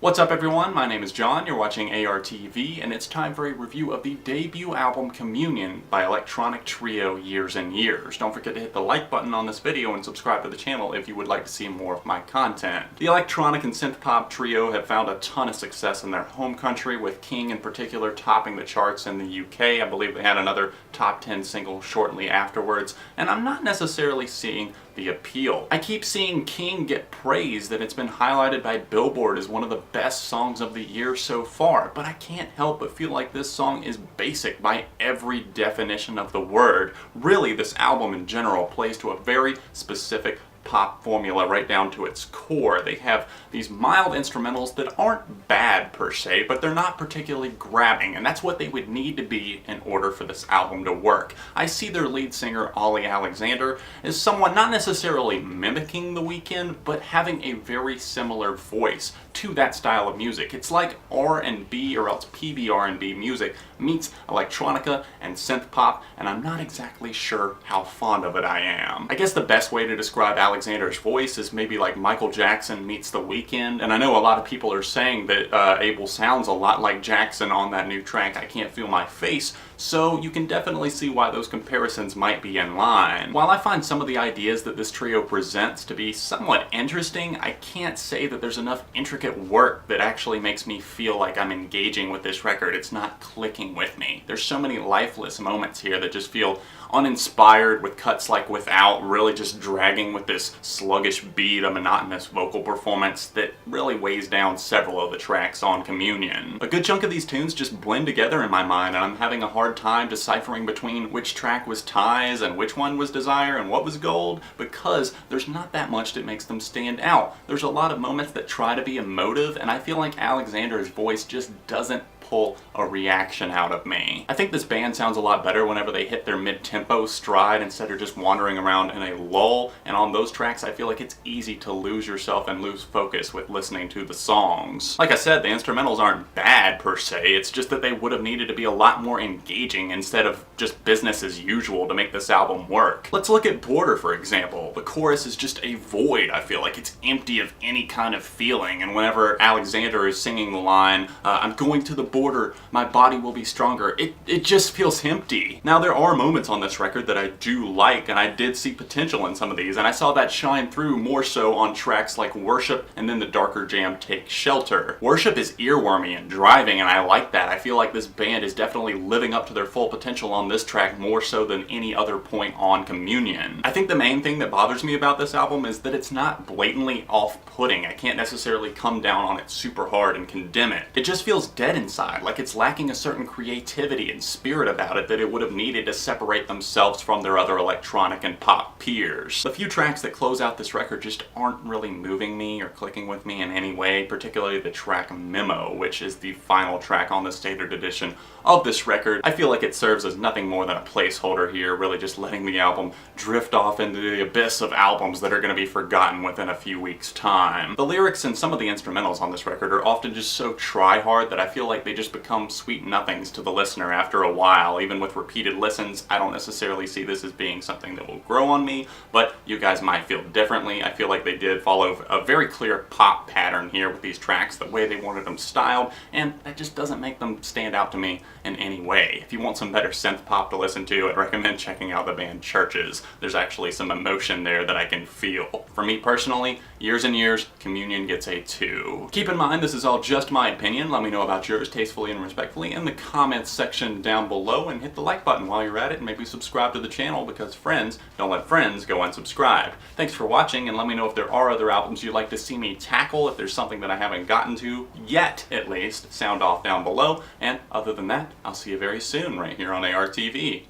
What's up everyone, my name is John, you're watching ARTV, and it's time for a review of the debut album Communion by electronic trio Years and Years. Don't forget to hit the like button on this video and subscribe to the channel if you would like to see more of my content. The electronic and synth pop trio have found a ton of success in their home country, with King in particular topping the charts in the UK. I believe they had another top 10 single shortly afterwards, and I'm not necessarily seeing the appeal. I keep seeing King get praise that it's been highlighted by Billboard as one of the best songs of the year so far, but I can't help but feel like this song is basic by every definition of the word. Really, this album in general plays to a very specific pop formula right down to its core. They have these mild instrumentals that aren't bad per se, but they're not particularly grabbing, and that's what they would need to be in order for this album to work. I see their lead singer, Ollie Alexander, as someone not necessarily mimicking The Weeknd, but having a very similar voice to that style of music. It's like R&B or else PBR&B music meets electronica and synth pop, and I'm not exactly sure how fond of it I am. I guess the best way to describe Alexander's voice is maybe like Michael Jackson meets The Weeknd, and I know a lot of people are saying that Abel sounds a lot like Jackson on that new track, I Can't Feel My Face, so you can definitely see why those comparisons might be in line. While I find some of the ideas that this trio presents to be somewhat interesting, I can't say that there's enough intricate work that actually makes me feel like I'm engaging with this record. It's not clicking with me. There's so many lifeless moments here that just feel uninspired, with cuts like Without really just dragging with this sluggish beat, a monotonous vocal performance that really weighs down several of the tracks on Communion. A good chunk of these tunes just blend together in my mind, and I'm having a hard time deciphering between which track was Ties and which one was Desire and what was Gold, because there's not that much that makes them stand out. There's a lot of moments that try to be emotive, and I feel like Alexander's voice just doesn't pull a reaction out of me. I think this band sounds a lot better whenever they hit their mid-tempo stride instead of just wandering around in a lull, and on those tracks I feel like it's easy to lose yourself and lose focus with listening to the songs. Like I said, the instrumentals aren't bad per se, it's just that they would have needed to be a lot more engaging instead of just business as usual to make this album work. Let's look at Border for example. The chorus is just a void. I feel like it's empty of any kind of feeling, and whenever Alexander is singing the line, I'm going to the border, my body will be stronger, it just feels empty. Now there are moments on this record that I do like, and I did see potential in some of these, and I saw that shine through more so on tracks like Worship and then the darker jam Take Shelter. Worship is earwormy and driving, and I like that. I feel like this band is definitely living up to their full potential on this track more so than any other point on Communion. I think the main thing that bothers me about this album is that it's not blatantly off-putting. I can't necessarily come down on it super hard and condemn it. It just feels dead inside, like it's lacking a certain creativity and spirit about it that it would have needed to separate themselves from their other electronic and pop peers. The few tracks that close out this record just aren't really moving me or clicking with me in any way, particularly the track Memo, which is the final track on the standard edition of this record. I feel like it serves as nothing more than a placeholder here, really just letting the album drift off into the abyss of albums that are going to be forgotten within a few weeks' time. The lyrics and some of the instrumentals on this record are often just so try-hard that I feel like they just become sweet nothings to the listener after a while. Even with repeated listens, I don't necessarily see this as being something that will grow on me, but you guys might feel differently. I feel like they did follow a very clear pop pattern here with these tracks, the way they wanted them styled, and that just doesn't make them stand out to me in any way. If you want some better synth pop to listen to, I'd recommend checking out the band Churches. There's actually some emotion there that I can feel. For me personally, Years and Years, Communion gets a 2. Keep in mind, this is all just my opinion. Let me know about yours tastefully and respectfully in the comments section down below, and hit the like button while you're at it, and maybe subscribe to the channel, because friends don't let friends go unsubscribed. Thanks for watching, and let me know if there are other albums you'd like to see me tackle, if there's something that I haven't gotten to yet, at least. Sound off down below, and other than that, I'll see you very soon right here on ARTV.